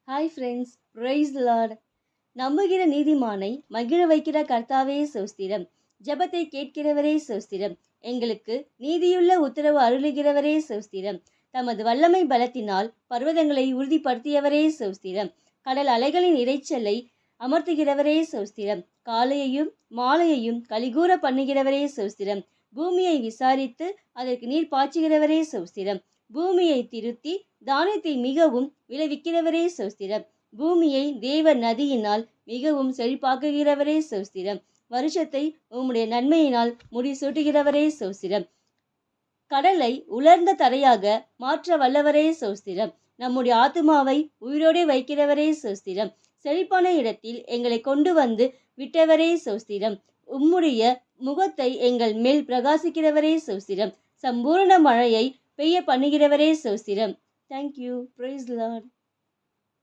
Hi friends, price Lord. நம்புகிற நீதிமானை மகிழ வைக்கிற கர்த்தாவே சோஸ்திரம். ஜெபத்தை கேட்கிறவரே சோஸ்திரம். எங்களுக்கு நீதியுள்ள உத்தரவு அருளுகிறவரே சோஸ்திரம். தமது வல்லமை பலத்தினால் பர்வதங்களை உறுதிப்படுத்தியவரே சோஸ்திரம். கடல் அலைகளின் இரைச்சலை அமர்த்துகிறவரே சோஸ்திரம். காலையையும் மாலையையும் கலிகூற பண்ணுகிறவரே சோஸ்திரம். பூமியை விசாரித்து அதற்கு நீர் பாய்ச்சுகிறவரே சோஸ்திரம். பூமியை திருத்தி தானியத்தை மிகவும் விளைவிக்கிறவரே சோஸ்திரம். பூமியை தேவ நதியினால் மிகவும் செழிப்பாக்குகிறவரே சோஸ்திரம். வருஷத்தை உம்முடைய நன்மையினால் முடிசூட்டுகிறவரே சோஸ்திரம். கடலை உலர்ந்த தரையாக மாற்ற வல்லவரே சோஸ்திரம். நம்முடைய ஆத்துமாவை உயிரோடு வைக்கிறவரே சோஸ்திரம். செழிப்பான இடத்தில் எங்களை கொண்டு வந்து விட்டவரே சோஸ்திரம். உம்முடைய முகத்தை எங்கள் மேல் பிரகாசிக்கிறவரே சோஸ்திரம். சம்பூர்ண மழையை பெய்ய பண்ணுகிறவரே சோஸ்திரம். தேங்க்யூ. Praise Lord.